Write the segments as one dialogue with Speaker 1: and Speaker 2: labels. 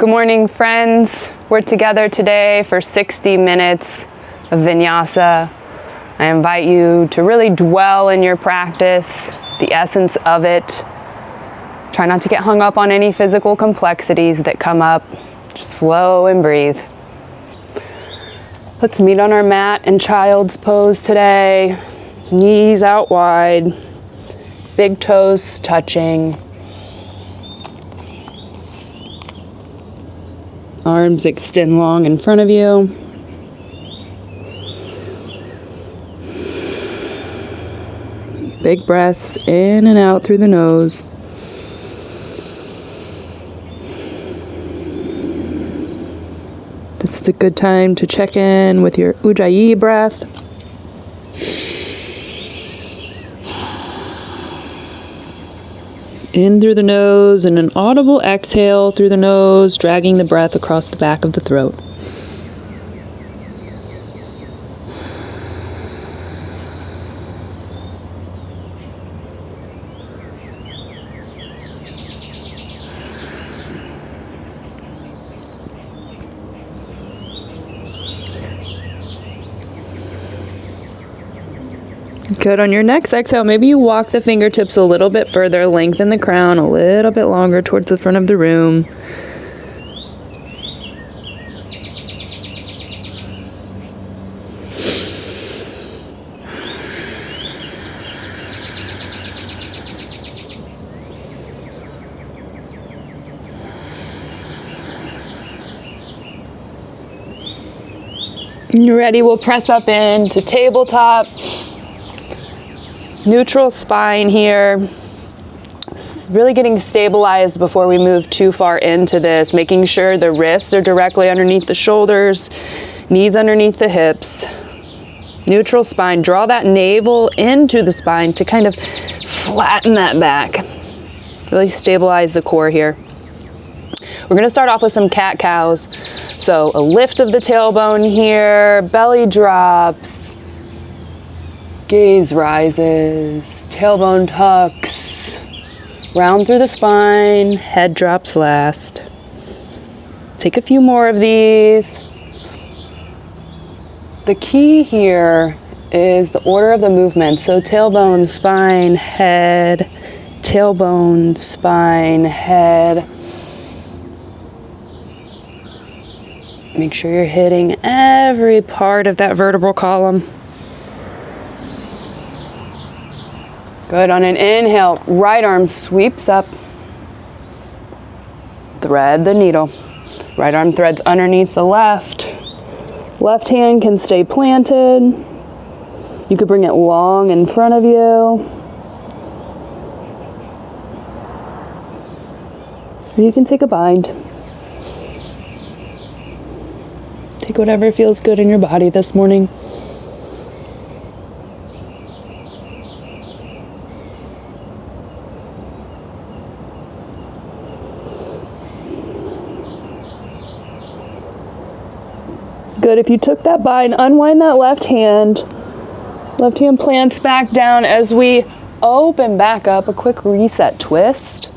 Speaker 1: Good morning, friends. We're together today for 60 minutes of vinyasa. I invite you to really dwell in your practice, the essence of it. Try not to get hung up on any physical complexities that come up. Just flow and breathe. Let's meet on our mat in child's pose today. Knees out wide, big toes touching. Arms extend long in front of you. Big breaths in and out through the nose. This is a good time to check in with your Ujjayi breath. In through the nose and an audible exhale through the nose, dragging the breath across the back of the throat. Good. On your next exhale, maybe you walk the fingertips a little bit further, lengthen the crown a little bit longer towards the front of the room. When you're ready, we'll press up into tabletop. Neutral spine here. Really getting stabilized before we move too far into this, making sure the wrists are directly underneath the shoulders, knees underneath the hips. Neutral spine. Draw that navel into the spine to kind of flatten that back. Really stabilize the core here. We're going to start off with some cat-cows. So a lift of the tailbone here, belly drops. Gaze rises, tailbone tucks, round through the spine, head drops last. Take a few more of these. The key here is the order of the movement. So tailbone, spine, head, tailbone, spine, head. Make sure you're hitting every part of that vertebral column. Good. On an inhale, right arm sweeps up. Thread the needle. Right arm threads underneath the left. Left hand can stay planted. You could bring it long in front of you. Or you can take a bind. Take whatever feels good in your body this morning. Good. If you took that bind, unwind that left hand. Left hand plants back down as we open back up. A quick reset twist.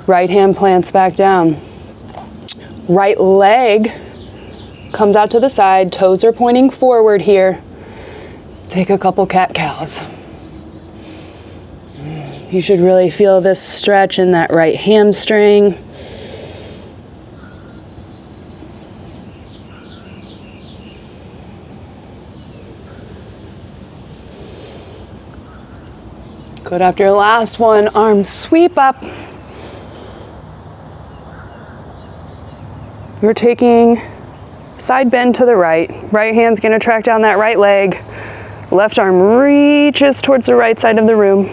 Speaker 1: Right hand plants back down. Right leg comes out to the side. Toes are pointing forward here. Take a couple cat-cows. You should really feel this stretch in that right hamstring. Good. After your last one, arms sweep up. We're taking side bend to the right. Right hand's gonna track down that right leg. Left arm reaches towards the right side of the room.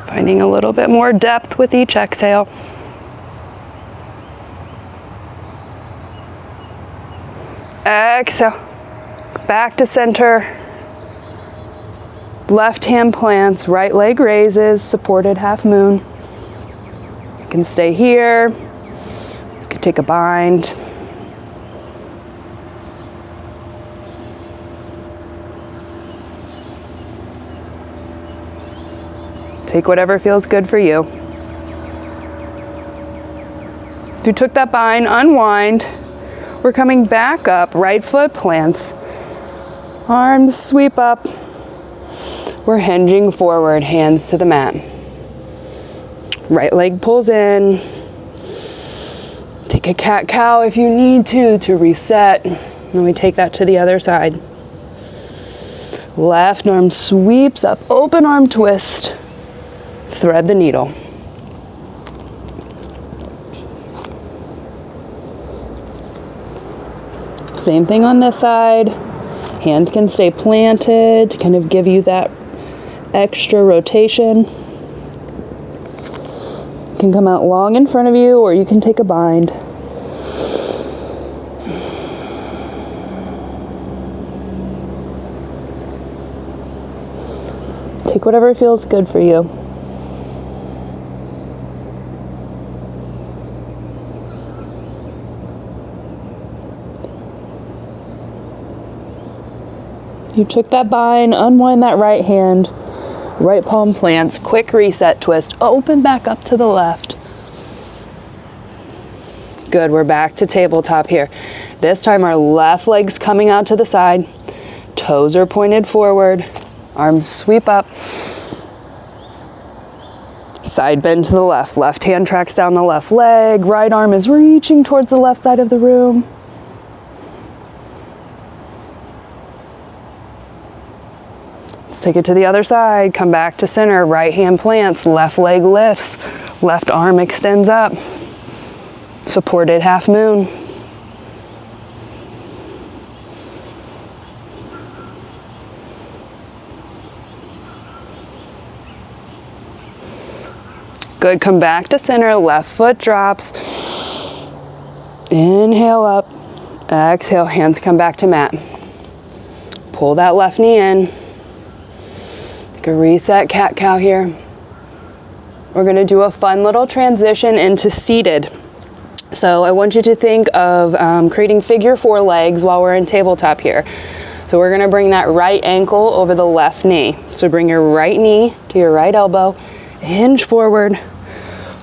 Speaker 1: Finding a little bit more depth with each exhale. Exhale. Back to center. Left hand plants, right leg raises, supported half moon. You can stay here. You can take a bind. Take whatever feels good for you. If you took that bind, unwind. We're coming back up, right foot plants. Arms sweep up. We're hinging forward, hands to the mat. Right leg pulls in. Take a cat-cow if you need to reset. And we take that to the other side. Left arm sweeps up, open arm twist. Thread the needle. Same thing on this side. Hand can stay planted to kind of give you that extra rotation. You can come out long in front of you, or you can take a bind. Take whatever feels good for you. You took that bind, unwind that right hand, right palm plants, quick reset twist, open back up to the left. Good, we're back to tabletop here. This time our left leg's coming out to the side, toes are pointed forward, arms sweep up, side bend to the left, left hand tracks down the left leg, right arm is reaching towards the left side of the room. Let's take it to the other side, come back to center, right hand plants, left leg lifts, left arm extends up, supported half moon. Good, come back to center, left foot drops. Inhale up, exhale, hands come back to mat. Pull that left knee in. Take a reset cat-cow here. We're gonna do a fun little transition into seated. So I want you to think of creating figure 4 legs while we're in tabletop here. So we're gonna bring that right ankle over the left knee. So bring your right knee to your right elbow, hinge forward,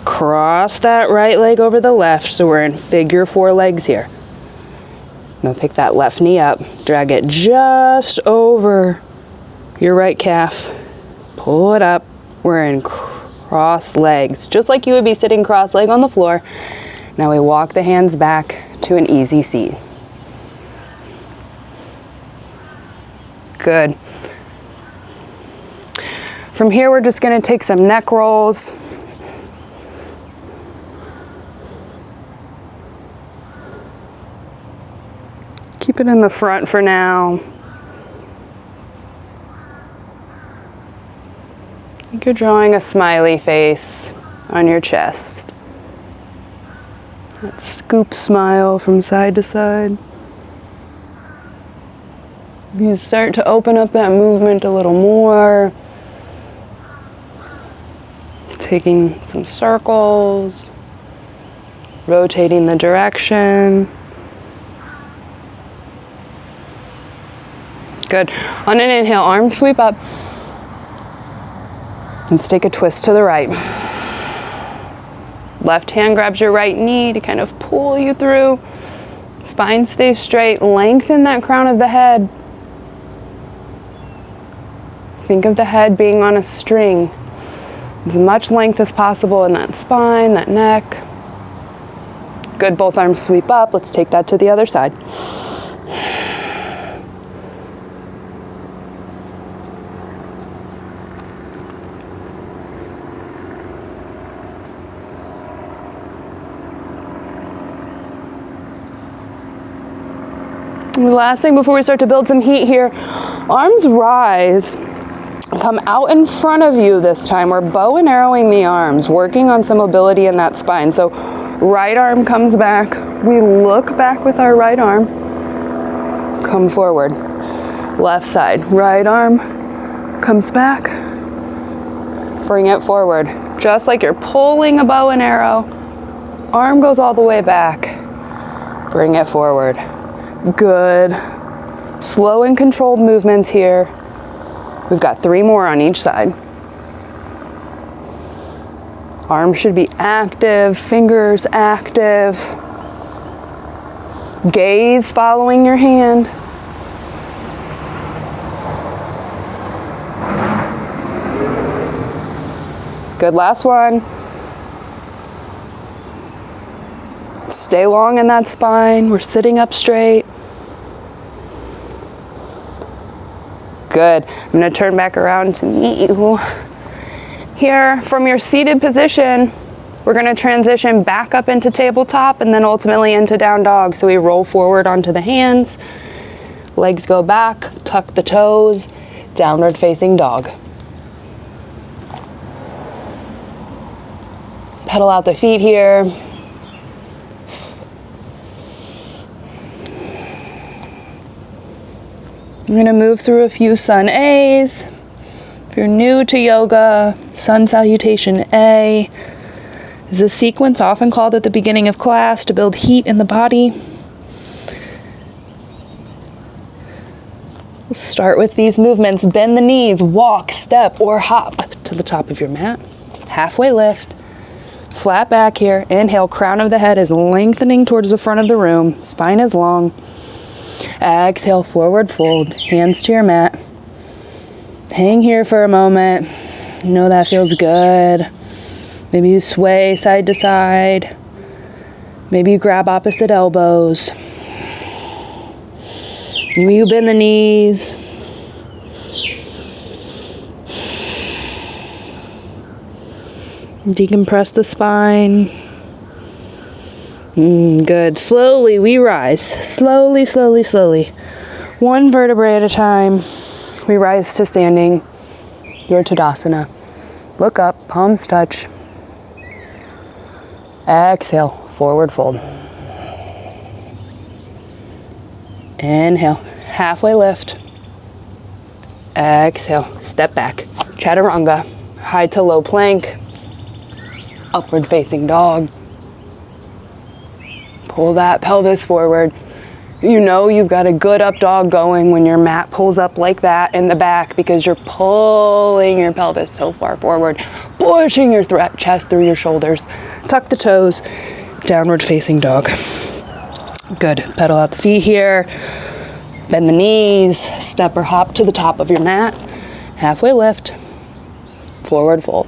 Speaker 1: cross that right leg over the left. So we're in figure 4 legs here. Now pick that left knee up, drag it just over your right calf, pull it up. We're in cross legs, just like you would be sitting cross leg on the floor. Now we walk the hands back to an easy seat. Good. From here, we're just gonna take some neck rolls. Keep it in the front for now. I think you're drawing a smiley face on your chest. That scoop smile from side to side. You start to open up that movement a little more. Taking some circles, rotating the direction. Good. On an inhale, arms sweep up. Let's take a twist to the right. Left hand grabs your right knee to kind of pull you through. Spine stays straight. Lengthen that crown of the head. Think of the head being on a string. As much length as possible in that spine, that neck. Good, both arms sweep up. Let's take that to the other side. And the last thing before we start to build some heat here, arms rise, come out in front of you this time. We're bow and arrowing the arms, working on some mobility in that spine. So right arm comes back, we look back with our right arm, come forward. Left side, right arm comes back, bring it forward. Just like you're pulling a bow and arrow, arm goes all the way back, bring it forward. Good. Slow and controlled movements here. We've got 3 more on each side. Arms should be active, fingers active. Gaze following your hand. Good, last one. Stay long in that spine. We're sitting up straight. Good. I'm going to turn back around to meet you. Here, from your seated position, we're going to transition back up into tabletop and then ultimately into down dog. So we roll forward onto the hands, legs go back, tuck the toes, downward facing dog. Pedal out the feet here. I'm going to move through a few sun A's. If you're new to yoga, sun salutation A is a sequence often called at the beginning of class to build heat in the body. We'll start with these movements. Bend the knees, walk, step, or hop to the top of your mat. Halfway lift, flat back here. Inhale, crown of the head is lengthening towards the front of the room. Spine is long. Exhale, forward fold, hands to your mat. Hang here for a moment. You know that feels good. Maybe you sway side to side. Maybe you grab opposite elbows. Maybe you bend the knees. Decompress the spine. Good. Slowly we rise. Slowly, slowly, slowly. One vertebrae at a time. We rise to standing. Your Tadasana. Look up, palms touch. Exhale, forward fold. Inhale, halfway lift. Exhale, step back. Chaturanga, high to low plank. Upward facing dog. Pull that pelvis forward. You know you've got a good up dog going when your mat pulls up like that in the back because you're pulling your pelvis so far forward, pushing your chest through your shoulders. Tuck the toes, downward facing dog. Good. Pedal out the feet here. Bend the knees, step or hop to the top of your mat. Halfway lift, forward fold.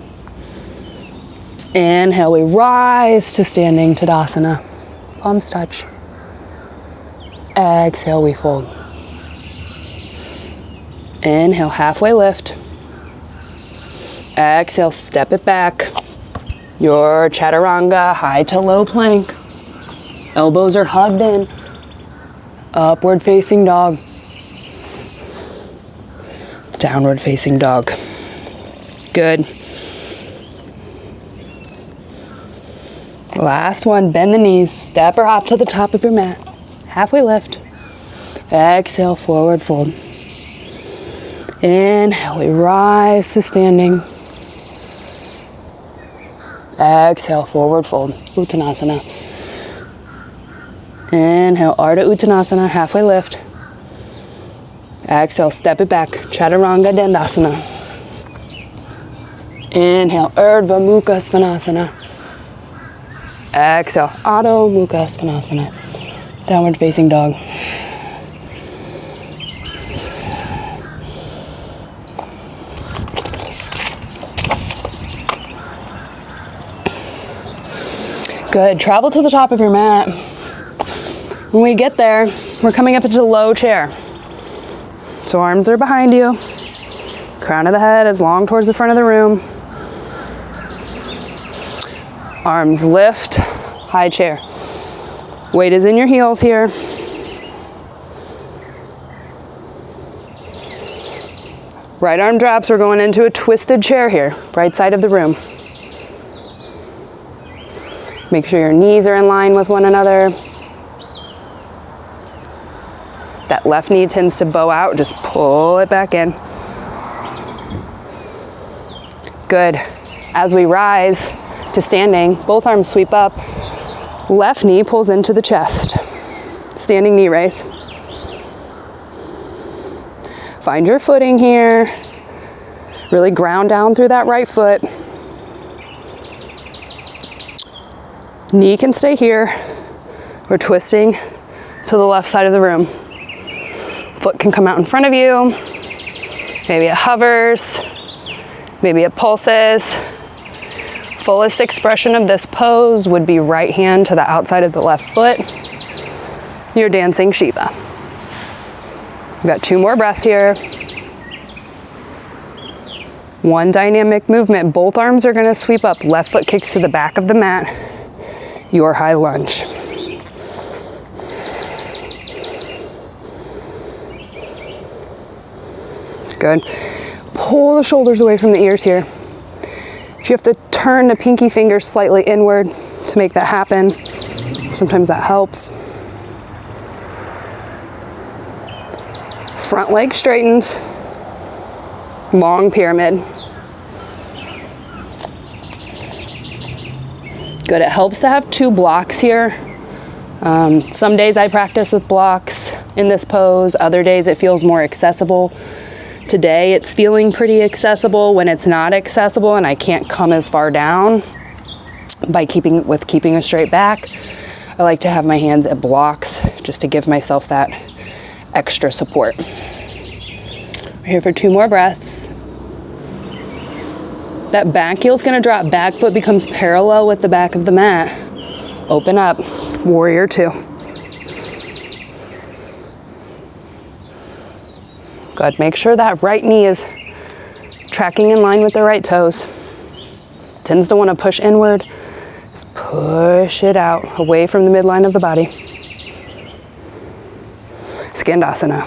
Speaker 1: Inhale, we rise to standing Tadasana. Palms touch. Exhale, we fold. Inhale, halfway lift. Exhale, step it back. Your Chaturanga, high to low plank. Elbows are hugged in. Upward facing dog. Downward facing dog. Good. Last one, bend the knees, step or hop to the top of your mat. Halfway lift. Exhale, forward fold. Inhale, we rise to standing. Exhale, forward fold. Uttanasana. Inhale, Ardha Uttanasana, halfway lift. Exhale, step it back. Chaturanga Dandasana. Inhale, Urdhva Mukha Svanasana. Exhale, Adho Mukha Svanasana. Downward facing dog. Good. Travel to the top of your mat. When we get there, we're coming up into low chair. So arms are behind you. Crown of the head is long towards the front of the room. Arms lift, high chair. Weight is in your heels here. Right arm drops, we're going into a twisted chair here, right side of the room. Make sure your knees are in line with one another. That left knee tends to bow out, just pull it back in. Good. As we rise to standing, both arms sweep up. Left knee pulls into the chest. Standing knee raise. Find your footing here. Really ground down through that right foot. Knee can stay here. We're twisting to the left side of the room. Foot can come out in front of you. Maybe it hovers. Maybe it pulses. Fullest expression of this pose would be right hand to the outside of the left foot. You're dancing Shiva. We've got 2 more breaths here. One dynamic movement. Both arms are going to sweep up. Left foot kicks to the back of the mat. Your high lunge. Good. Pull the shoulders away from the ears here. If you have to turn the pinky fingers slightly inward to make that happen, sometimes that helps. Front leg straightens. Long pyramid. Good. It helps to have 2 blocks here. Some days I practice with blocks in this pose. Other days it feels more accessible. Today it's feeling pretty accessible. When it's not accessible and I can't come as far down by keeping a straight back, I like to have my hands at blocks just to give myself that extra support. We're here for 2 more breaths. That back heel's gonna drop. Back foot becomes parallel with the back of the mat. Open up, warrior 2. Good, make sure that right knee is tracking in line with the right toes. Tends to wanna push inward. Just push it out, away from the midline of the body. Skandasana.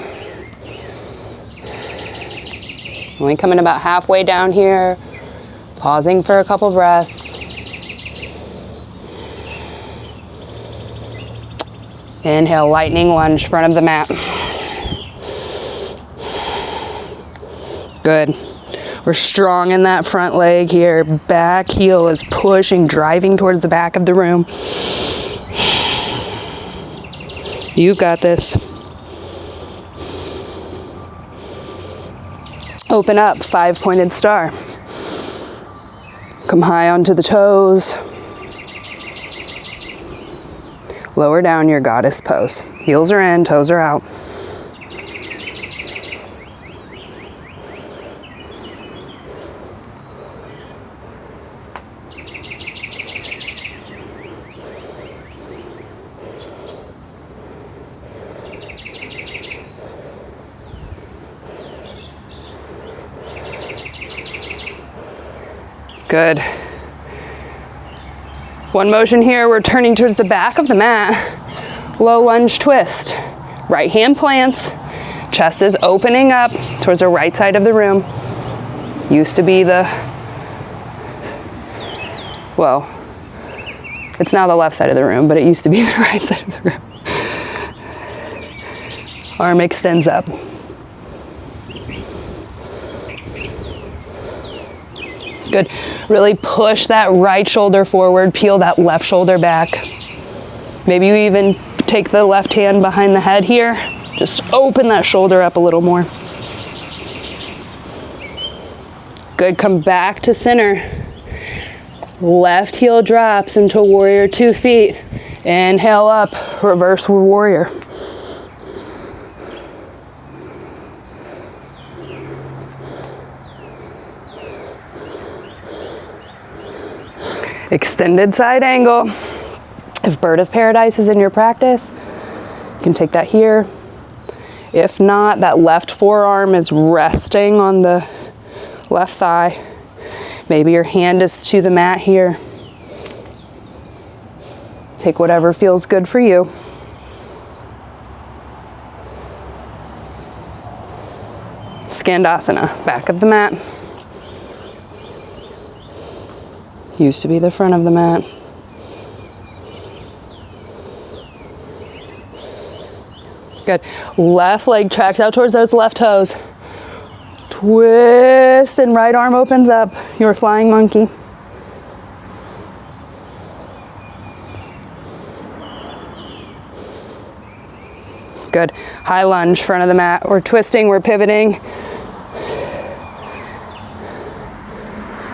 Speaker 1: Only coming about halfway down here. Pausing for a couple breaths. Inhale, lightning lunge, front of the mat. Good. We're strong in that front leg here. Back heel is pushing, driving towards the back of the room. You've got this. Open up, 5-pointed star. Come high onto the toes. Lower down, your goddess pose. Heels are in, toes are out. Good. One motion here, we're turning towards the back of the mat. Low lunge twist. Right hand plants. Chest is opening up towards the right side of the room. Used to be well, it's now the left side of the room, but it used to be the right side of the room. Arm extends up. Good. Really push that right shoulder forward, peel that left shoulder back. Maybe you even take the left hand behind the head here. Just open that shoulder up a little more. Good, come back to center. Left heel drops into warrior 2 feet. Inhale up, reverse warrior. Extended side angle. If bird of paradise is in your practice, you can take that here. If not, that left forearm is resting on the left thigh. Maybe your hand is to the mat here. Take whatever feels good for you. Skandasana, back of the mat. Used to be the front of the mat. Good. Left leg tracks out towards those left toes. Twist and right arm opens up. Your flying monkey. Good. High lunge, front of the mat. We're twisting, we're pivoting.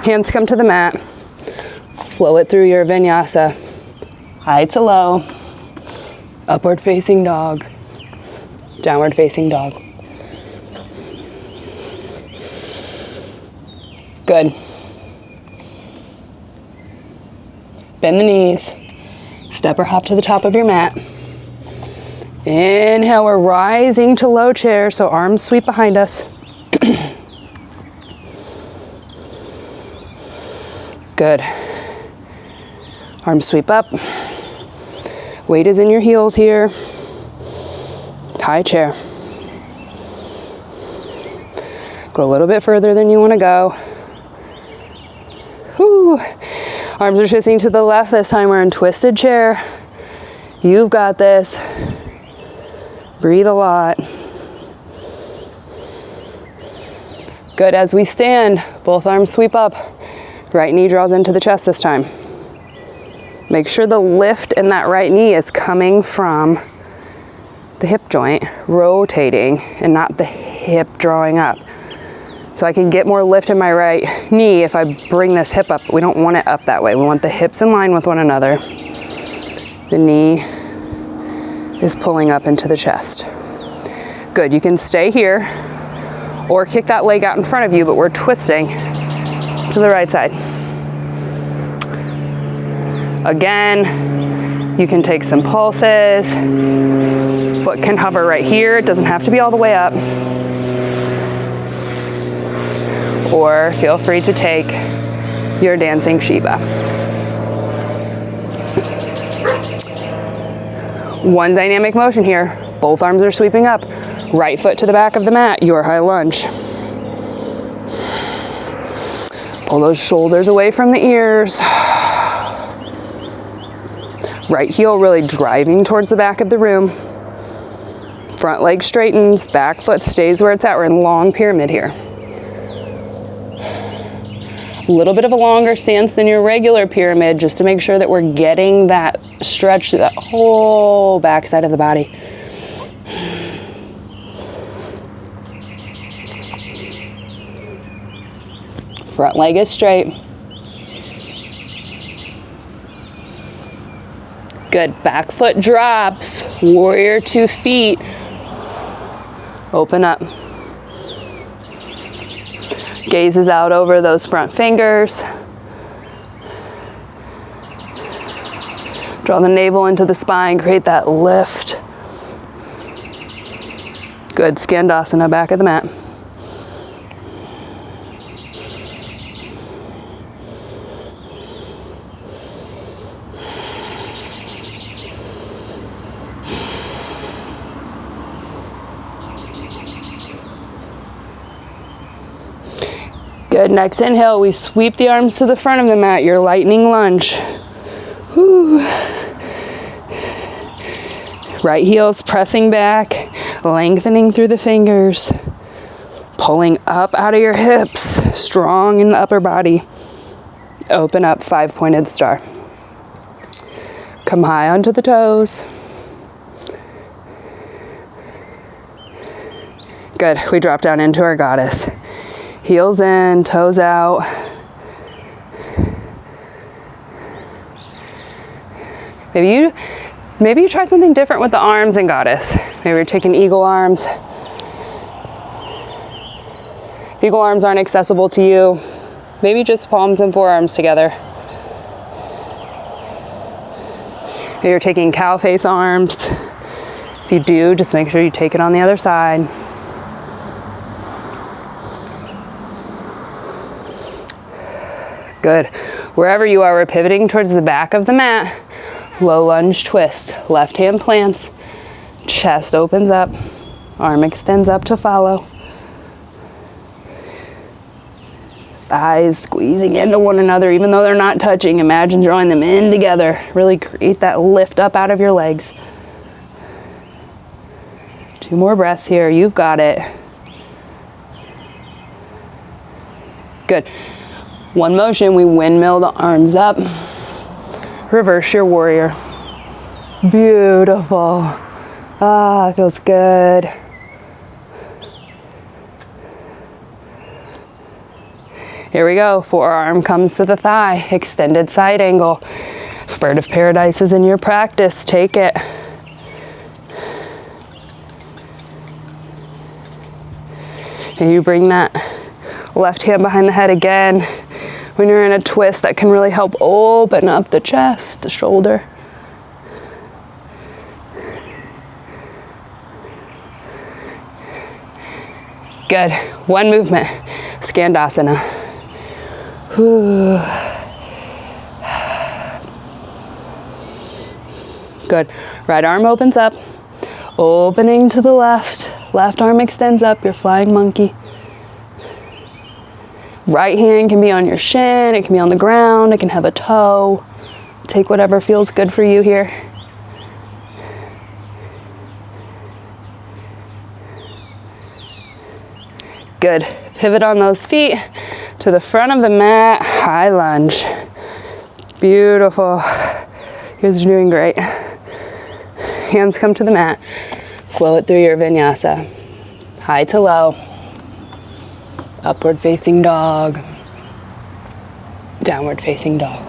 Speaker 1: Hands come to the mat. Flow it through your vinyasa. High to low, upward facing dog, downward facing dog. Good. Bend the knees, step or hop to the top of your mat. Inhale, we're rising to low chair, so arms sweep behind us. Good. Arms sweep up. Weight is in your heels here. High chair. Go a little bit further than you want to go. Whew. Arms are twisting to the left. This time we're in twisted chair. You've got this. Breathe a lot. Good. As we stand, both arms sweep up. Right knee draws into the chest this time. Make sure the lift in that right knee is coming from the hip joint, rotating, and not the hip drawing up. So I can get more lift in my right knee if I bring this hip up. We don't want it up that way. We want the hips in line with one another. The knee is pulling up into the chest. Good. You can stay here or kick that leg out in front of you, but we're twisting to the right side. Again, you can take some pulses. Foot can hover right here. It doesn't have to be all the way up. Or feel free to take your dancing Shiva. One dynamic motion here. Both arms are sweeping up. Right foot to the back of the mat, your high lunge. Pull those shoulders away from the ears. Right heel really driving towards the back of the room. Front leg straightens, back foot stays where it's at. We're in long pyramid here. A little bit of a longer stance than your regular pyramid just to make sure that we're getting that stretch through that whole back side of the body. Front leg is straight. Good. Back foot drops. Warrior 2 feet. Open up. Gazes out over those front fingers. Draw the navel into the spine. Create that lift. Good. Skandasana, back of the mat. Good. Next inhale, we sweep the arms to the front of the mat, your lightning lunge. Whew. Right heels pressing back, lengthening through the fingers, pulling up out of your hips, strong in the upper body. Open up, 5-pointed star. Come high onto the toes. Good. We drop down into our goddess. Heels in, toes out. Maybe you try something different with the arms in goddess. Maybe you're taking eagle arms. If eagle arms aren't accessible to you, maybe just palms and forearms together. Maybe you're taking cow face arms. If you do, just make sure you take it on the other side. Good. Wherever you are, we're pivoting towards the back of the mat. Low lunge twist. Left hand plants. Chest opens up. Arm extends up to follow. Thighs squeezing into one another, even though they're not touching. Imagine drawing them in together. Really create that lift up out of your legs. 2 more breaths here. You've got it. Good. One motion, we windmill the arms up. Reverse your warrior. Beautiful. Ah, feels good. Here we go. Forearm comes to the thigh. Extended side angle. Bird of paradise is in your practice. Take it. And you bring that left hand behind the head again. When you're in a twist, that can really help open up the chest, the shoulder. Good. One movement. Skandasana. Whew. Good. Right arm opens up, opening to the left. Left arm extends up, your flying monkey. Right hand can be on your shin, it can be on the ground, it can have a toe. Take whatever feels good for you here. Good. Pivot on those feet to the front of the mat, high lunge. Beautiful. You guys are doing great. Hands come to the mat. Flow it through your vinyasa. High to low. Upward facing dog. Downward facing dog.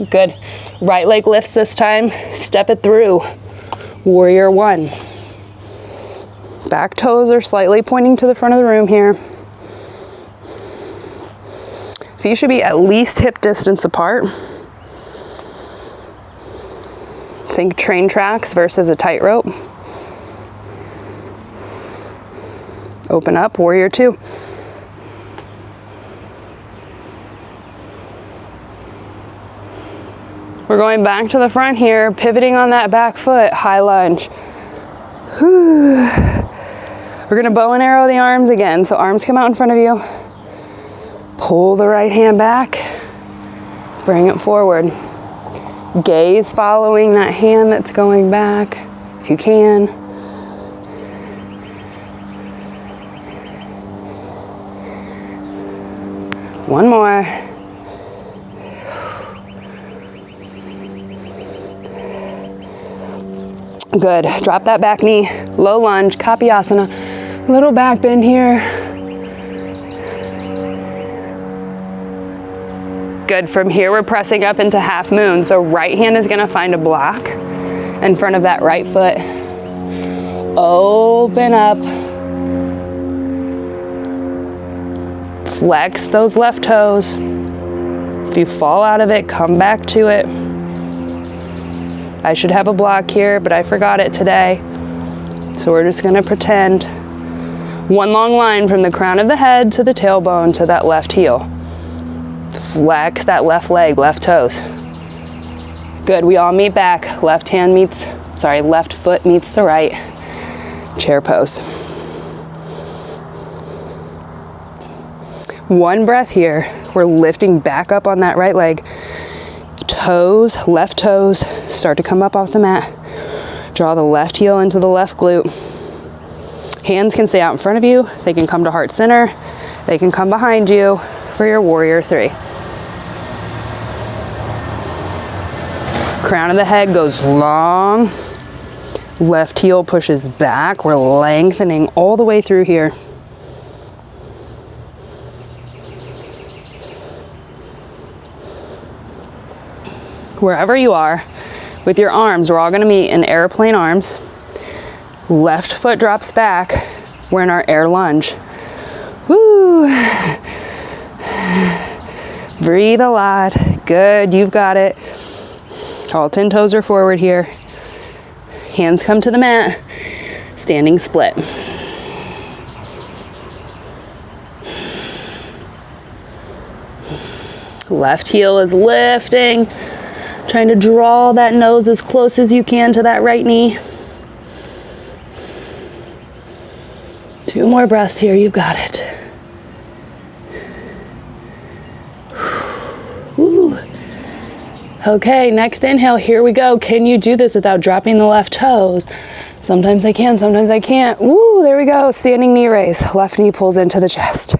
Speaker 1: Good. Right leg lifts this time. Step it through. Warrior one. Back toes are slightly pointing to the front of the room here. Feet should be at least hip distance apart. Think train tracks versus a tightrope. Open up, warrior two. We're going back to the front here, pivoting on that back foot, high lunge. Whew. We're gonna bow and arrow the arms again. So arms come out in front of you. Pull the right hand back, bring it forward. Gaze following that hand that's going back, if you can. One more. Good. Drop that back knee, low lunge, Kapyasana. Little back bend here. Good. From here, we're pressing up into half moon. So right hand is gonna find a block in front of that right foot. Open up. Flex those left toes. If you fall out of it, come back to it. I should have a block here, but I forgot it today. So we're just gonna pretend. One long line from the crown of the head to the tailbone to that left heel. Flex that left leg, left toes. Good, we all meet back. Left foot meets the right. Chair pose. One breath here. We're lifting back up on that right leg. Toes, left toes, start to come up off the mat. Draw the left heel into the left glute. Hands can stay out in front of you. They can come to heart center. They can come behind you for your warrior three. Crown of the head goes long. Left heel pushes back. We're lengthening all the way through here. Wherever you are, with your arms, we're all gonna meet in airplane arms. Left foot drops back. We're in our air lunge. Woo! Breathe a lot. Good, you've got it. All 10 toes are forward here. Hands come to the mat. Standing split. Left heel is lifting. Trying to draw that nose as close as you can to that right knee. 2 more breaths here, you've got it. Woo. Okay, next inhale, here we go. Can you do this without dropping the left toes? Sometimes I can, sometimes I can't. Woo, there we go, standing knee raise. Left knee pulls into the chest.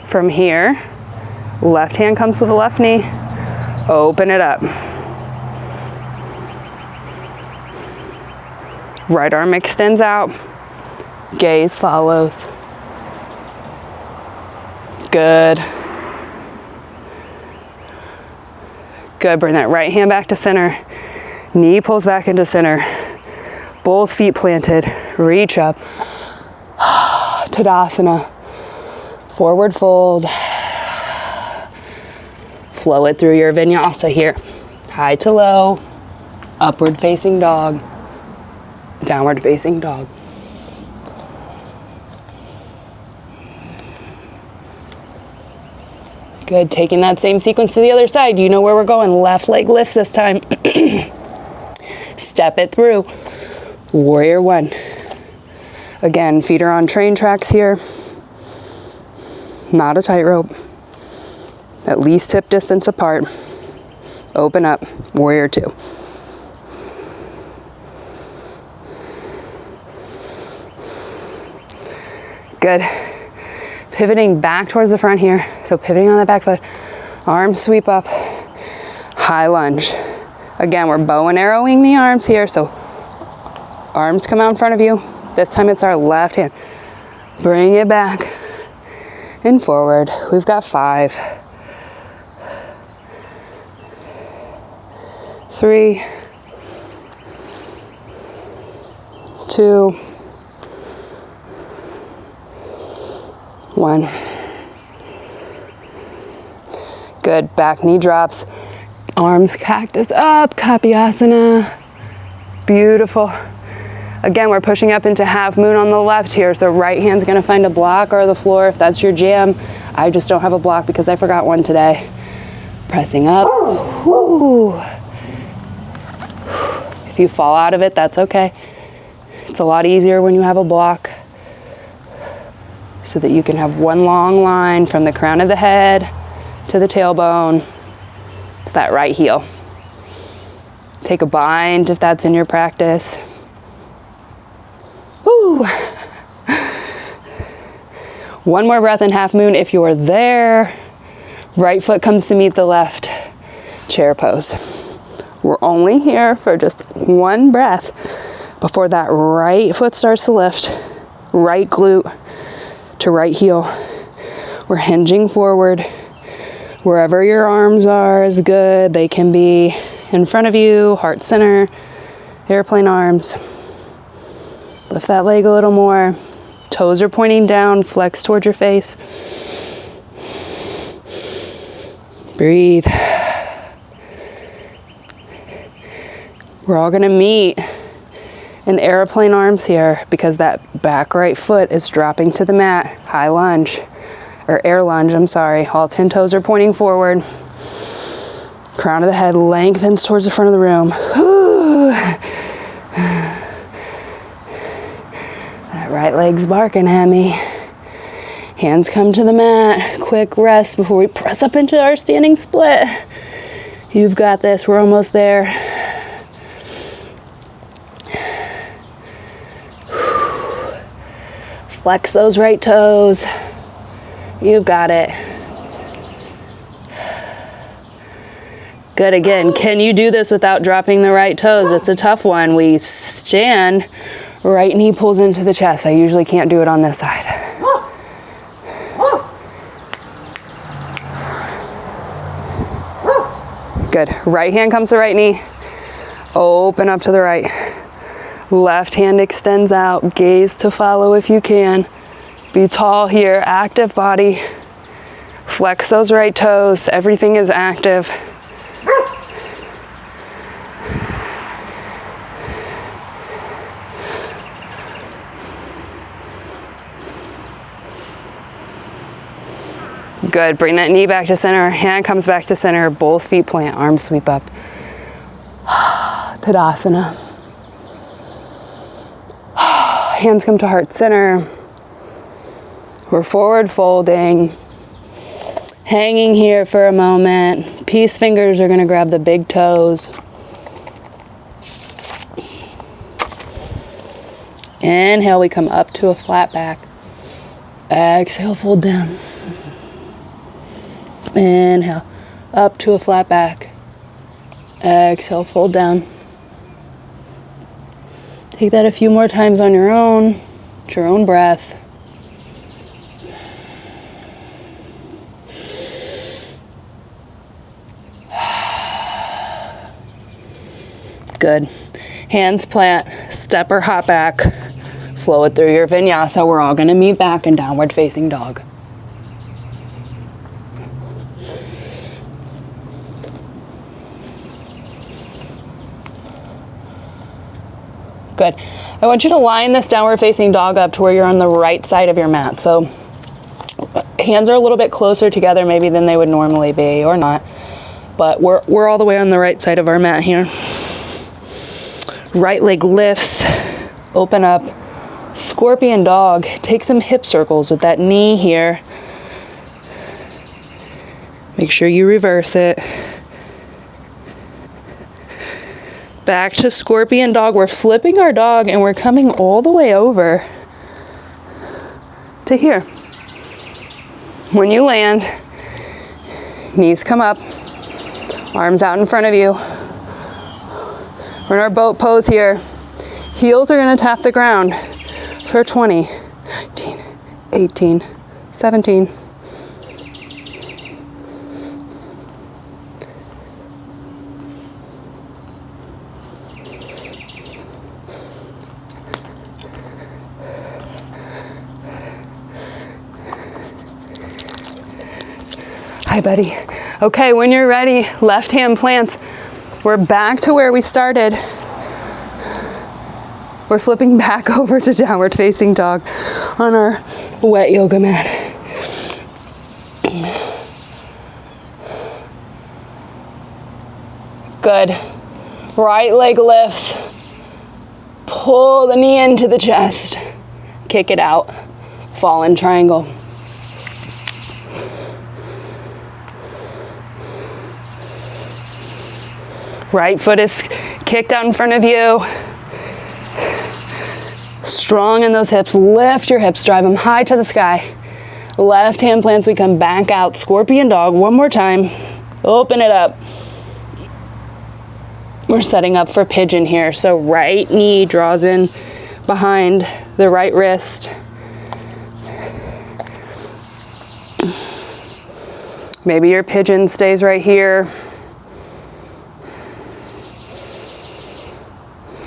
Speaker 1: From here, left hand comes to the left knee, Open it up. Right arm extends out. Gaze follows. Good. Good, bring that right hand back to center. Knee pulls back into center. Both feet planted. Reach up. Tadasana. Forward fold. Flow it through your vinyasa here. High to low. Upward facing dog. Downward facing dog. Good, taking that same sequence to the other side. You know where we're going. Left leg lifts this time. Step it through. Warrior one. Again, feet are on train tracks here. Not a tightrope. At least hip distance apart. Open up. Warrior two. Good. Pivoting back towards the front here. So pivoting on the back foot. Arms sweep up. High lunge. Again, we're bow and arrowing the arms here. So arms come out in front of you. This time it's our left hand. Bring it back and forward. We've got 5, 3, 2, 1. Good, back knee drops. Arms cactus up, Kapyasana. Beautiful. Again, we're pushing up into half moon on the left here, so right hand's gonna find a block or the floor if that's your jam. I just don't have a block because I forgot one today. Pressing up. Woo. If you fall out of it, that's okay. It's a lot easier when you have a block, so that you can have one long line from the crown of the head to the tailbone to that right heel. Take a bind if that's in your practice. Woo. One more breath in half moon if you're there. Right foot comes to meet the left. Chair pose. We're only here for just one breath before that right foot starts to lift. Right glute to right heel. We're hinging forward. Wherever your arms are is good. They can be in front of you, heart center, airplane arms. Lift that leg a little more. Toes are pointing down, flex towards your face. Breathe. We're all gonna meet in airplane arms here because that back right foot is dropping to the mat. High lunge, or air lunge, I'm sorry. All 10 toes are pointing forward. Crown of the head lengthens towards the front of the room. That right leg's barking at me. Hands come to the mat. Quick rest before we press up into our standing split. You've got this, we're almost there. Flex those right toes. You've got it. Good, again, can you do this without dropping the right toes? It's a tough one. We stand, right knee pulls into the chest. I usually can't do it on this side. Good, right hand comes to right knee. Open up to the right. Left hand extends out, gaze to follow if you can. Be tall here, active body. Flex those right toes, everything is active. Good, bring that knee back to center, hand comes back to center, both feet plant, arms sweep up. Tadasana. Hands come to heart center. We're forward folding, hanging here for a moment. Peace fingers are gonna grab the big toes. Inhale, we come up to a flat back. Exhale, fold down. Inhale, up to a flat back. Exhale, fold down. Take that a few more times on your own, at your own breath. Good. Hands plant, step or hop back. Flow it through your vinyasa. We're all gonna meet back in downward facing dog. Good. I want you to line this downward facing dog up to where you're on the right side of your mat. So hands are a little bit closer together maybe than they would normally be, or not. But we're all the way on the right side of our mat here. Right leg lifts, open up, scorpion dog. Take some hip circles with that knee here. Make sure you reverse it. Back to scorpion dog. We're flipping our dog and we're coming all the way over to here. When you land, knees come up, arms out in front of you. We're in our boat pose here. Heels are gonna tap the ground for 20, 19, 18, 17. Hi, buddy. Okay, when you're ready, left hand plants. We're back to where we started. We're flipping back over to downward facing dog on our wet yoga mat. Good. Right leg lifts. Pull the knee into the chest. Kick it out. Fallen triangle. Right foot is kicked out in front of you. Strong in those hips. Lift your hips, drive them high to the sky. Left hand plants, we come back out. Scorpion dog, one more time. Open it up. We're setting up for pigeon here. So right knee draws in behind the right wrist. Maybe your pigeon stays right here.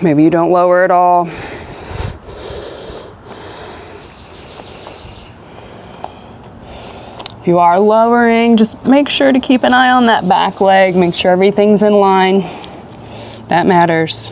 Speaker 1: Maybe you don't lower at all. If you are lowering, just make sure to keep an eye on that back leg. Make sure everything's in line. That matters.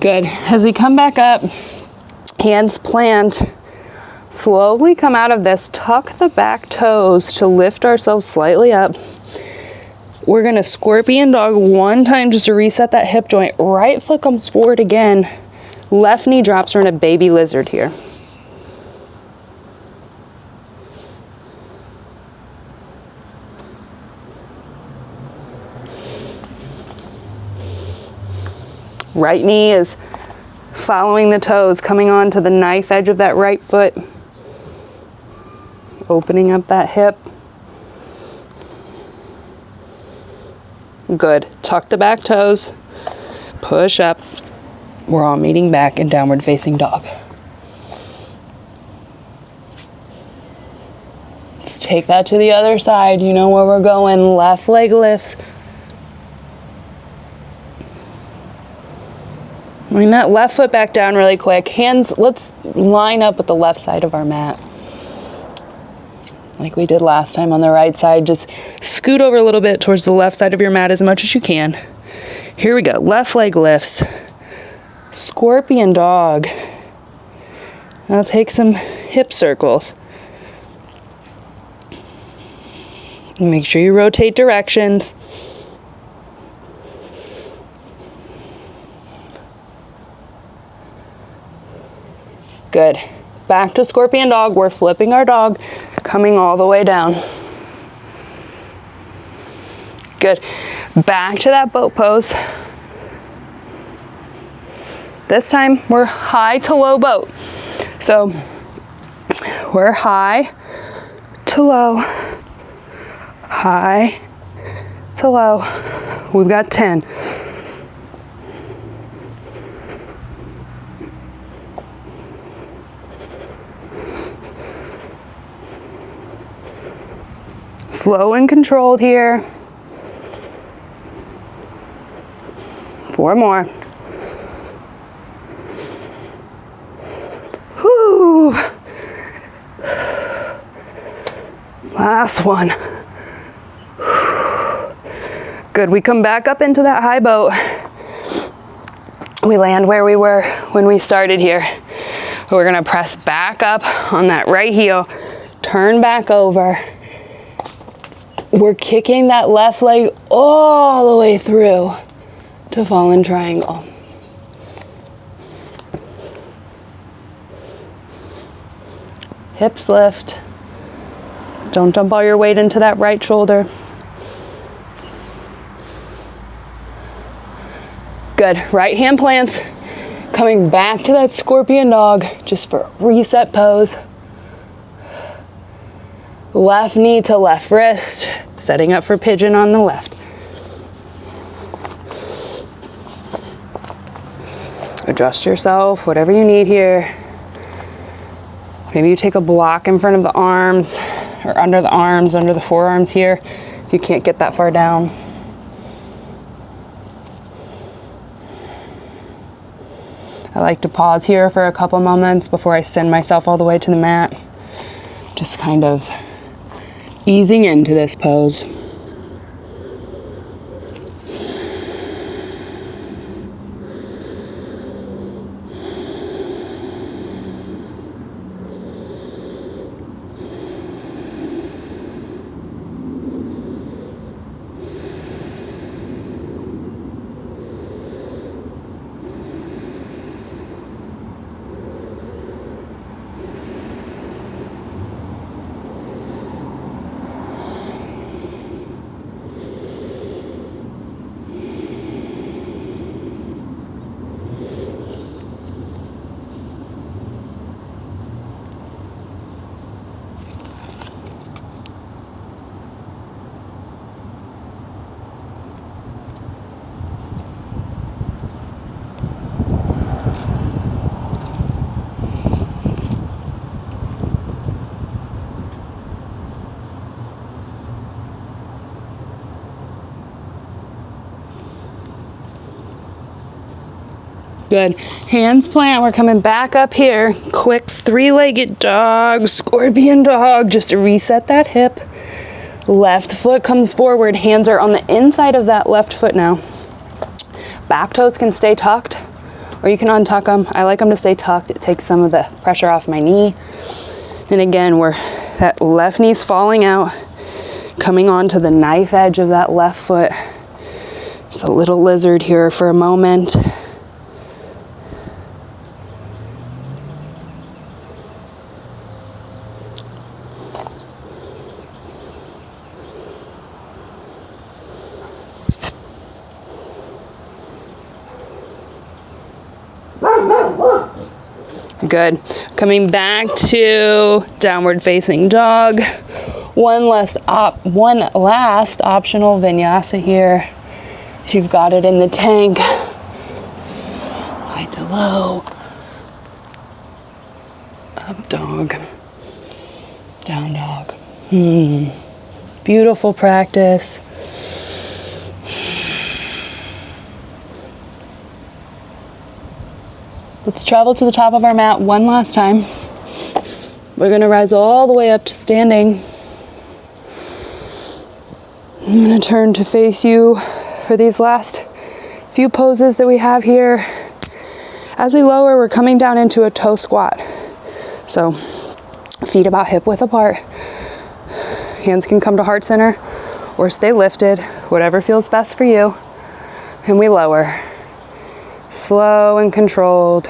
Speaker 1: Good. As we come back up, hands plant, slowly come out of this, tuck the back toes to lift ourselves slightly up. We're gonna scorpion dog one time just to reset that hip joint. Right foot comes forward again. Left knee drops. We're in a baby lizard here. Right knee is following the toes, coming on to the knife edge of that right foot. Opening up that hip. Good. Tuck the back toes. Push up. We're all meeting back in downward facing dog. Let's take that to the other side. You know where we're going. Left leg lifts. Bring that left foot back down really quick. Hands, let's line up with the left side of our mat. Like we did last time on the right side, just scoot over a little bit towards the left side of your mat as much as you can. Here we go, left leg lifts. Scorpion dog. Now take some hip circles. Make sure you rotate directions. Good. Back to scorpion dog. We're flipping our dog, coming all the way down. Good. Back to that boat pose. This time we're high to low boat. So we're high to low, high to low. We've got 10. Slow and controlled here. 4 more. Whew. Last one. Good, we come back up into that high boat. We land where we were when we started here. We're gonna press back up on that right heel, turn back over. We're kicking that left leg all the way through to fallen triangle. Hips lift. Don't dump all your weight into that right shoulder. Good, right hand plants. Coming back to that scorpion dog just for a reset pose. Left knee to left wrist, setting up for pigeon on the left. Adjust yourself, whatever you need here. Maybe you take a block in front of the arms, or under the arms, under the forearms here, if you can't get that far down. I like to pause here for a couple moments before I send myself all the way to the mat. Just kind of easing into this pose. Good. Hands plant. We're coming back up here. Quick 3-legged dog, scorpion dog, just to reset that hip. Left foot comes forward. Hands are on the inside of that left foot now. Back toes can stay tucked, or you can untuck them. I like them to stay tucked. It takes some of the pressure off my knee. And again, that left knee's falling out, coming onto the knife edge of that left foot. Just a little lizard here for a moment. Good. Coming back to downward facing dog. One last optional vinyasa here. If you've got it in the tank. High to low. Up dog. Down dog. Beautiful practice. Let's travel to the top of our mat one last time. We're gonna rise all the way up to standing. I'm gonna turn to face you for these last few poses that we have here. As we lower, we're coming down into a toe squat. So feet about hip width apart. Hands can come to heart center or stay lifted, whatever feels best for you. And we lower. Slow and controlled.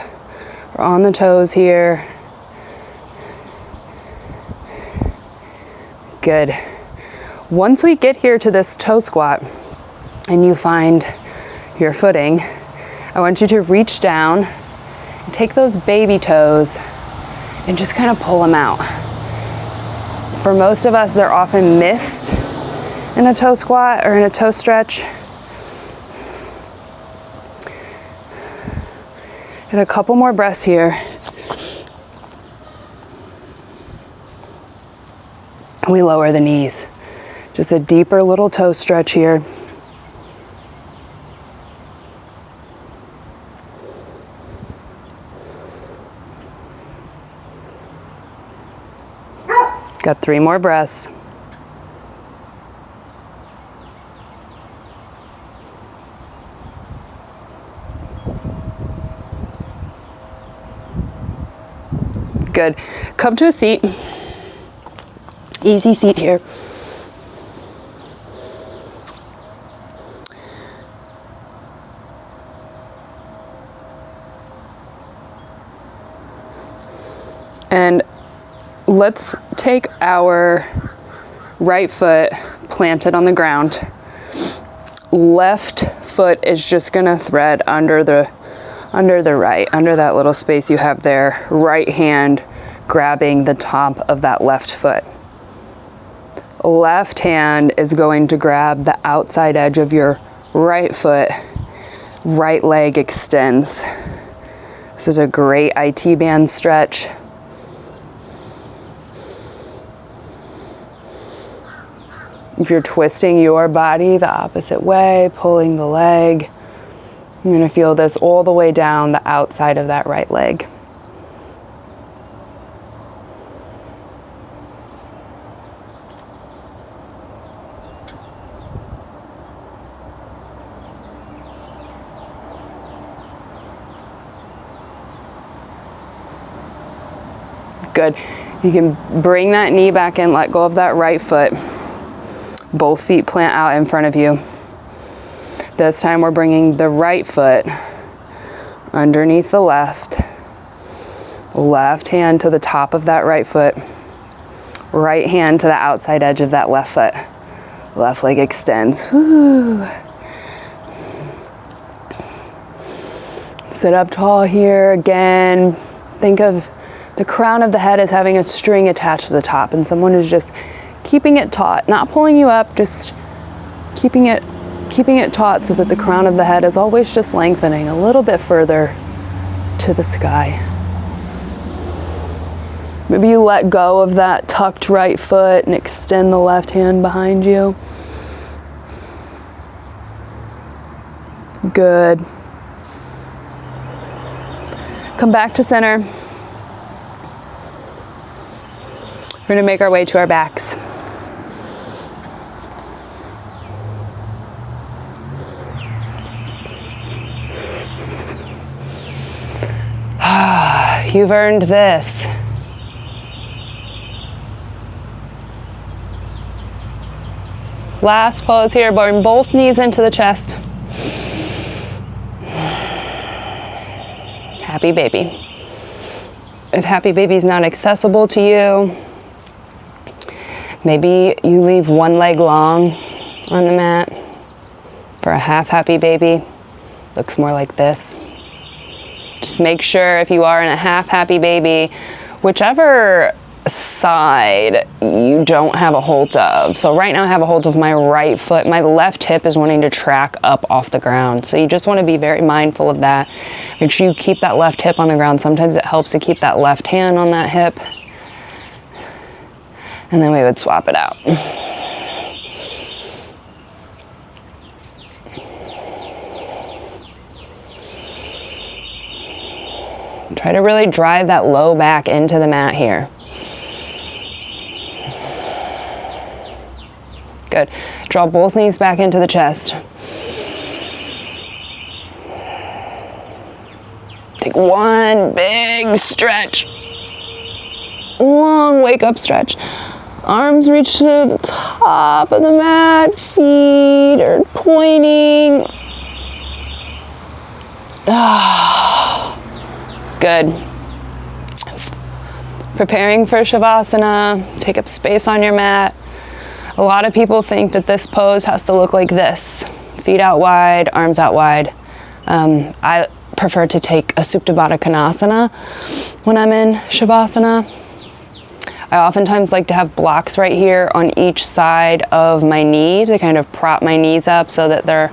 Speaker 1: We're on the toes here. Good. Once we get here to this toe squat and you find your footing, I want you to reach down and take those baby toes and just kind of pull them out. For most of us, they're often missed in a toe squat or in a toe stretch. And a couple more breaths here. We lower the knees. Just a deeper little toe stretch here. Got 3 more breaths. Good. Come to a seat. Easy seat here. And let's take our right foot planted on the ground. Left foot is just gonna thread under the right, under that little space you have there. Right hand grabbing the top of that left foot. Left hand is going to grab the outside edge of your right foot. Right leg extends. This is a great IT band stretch. If you're twisting your body the opposite way, pulling the leg, you're going to feel this all the way down the outside of that right leg. Good. You can bring that knee back in, let go of that right foot. Both feet plant out in front of you. This time we're bringing the right foot underneath the left. Left hand to the top of that right foot. Right hand to the outside edge of that left foot. Left leg extends. Woo. Sit up tall here again. Think of the crown of the head as having a string attached to the top, and someone is just keeping it taut, not pulling you up, just keeping it taut so that the crown of the head is always just lengthening a little bit further to the sky. Maybe you let go of that tucked right foot and extend the left hand behind you. Good. Come back to center. We're going to make our way to our backs. You've earned this. Last pose here, bring both knees into the chest. Happy baby. If happy baby is not accessible to you, maybe you leave one leg long on the mat for a half happy baby. Looks more like this. Just make sure if you are in a half happy baby, whichever side you don't have a hold of. So right now I have a hold of my right foot. My left hip is wanting to track up off the ground. So you just want to be very mindful of that. Make sure you keep that left hip on the ground. Sometimes it helps to keep that left hand on that hip. And then we would swap it out. Try to really drive that low back into the mat here. Good. Draw both knees back into the chest. Take one big stretch. Long wake up stretch. Arms reach to the top of the mat. Feet are pointing. Good. Preparing for Shavasana. Take up space on your mat. A lot of people think that this pose has to look like this. Feet out wide, arms out wide. I prefer to take a Supta Baddha Konasana when I'm in Shavasana. I oftentimes like to have blocks right here on each side of my knee to kind of prop my knees up so that they're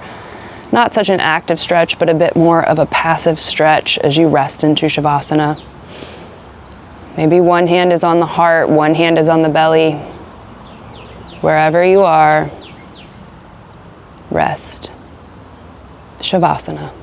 Speaker 1: not such an active stretch, but a bit more of a passive stretch as you rest into Shavasana. Maybe one hand is on the heart, one hand is on the belly. Wherever you are, rest. Shavasana.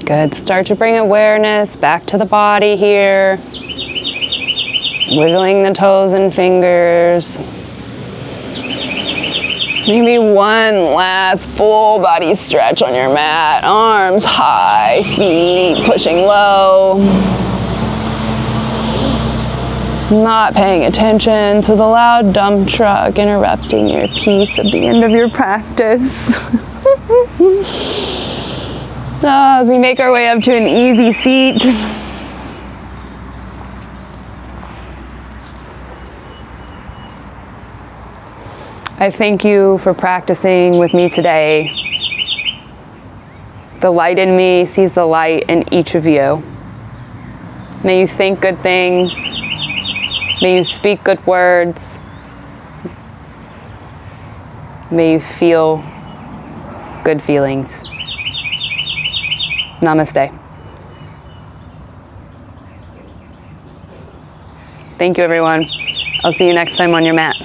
Speaker 1: Good. Start to bring awareness back to the body here. Wiggling the toes and fingers. Maybe one last full body stretch on your mat. Arms high, feet pushing low. Not paying attention to the loud dump truck interrupting your peace at the end of your practice. As we make our way up to an easy seat. I thank you for practicing with me today. The light in me sees the light in each of you. May you think good things. May you speak good words. May you feel good feelings. Namaste. Thank you, everyone. I'll see you next time on your mat.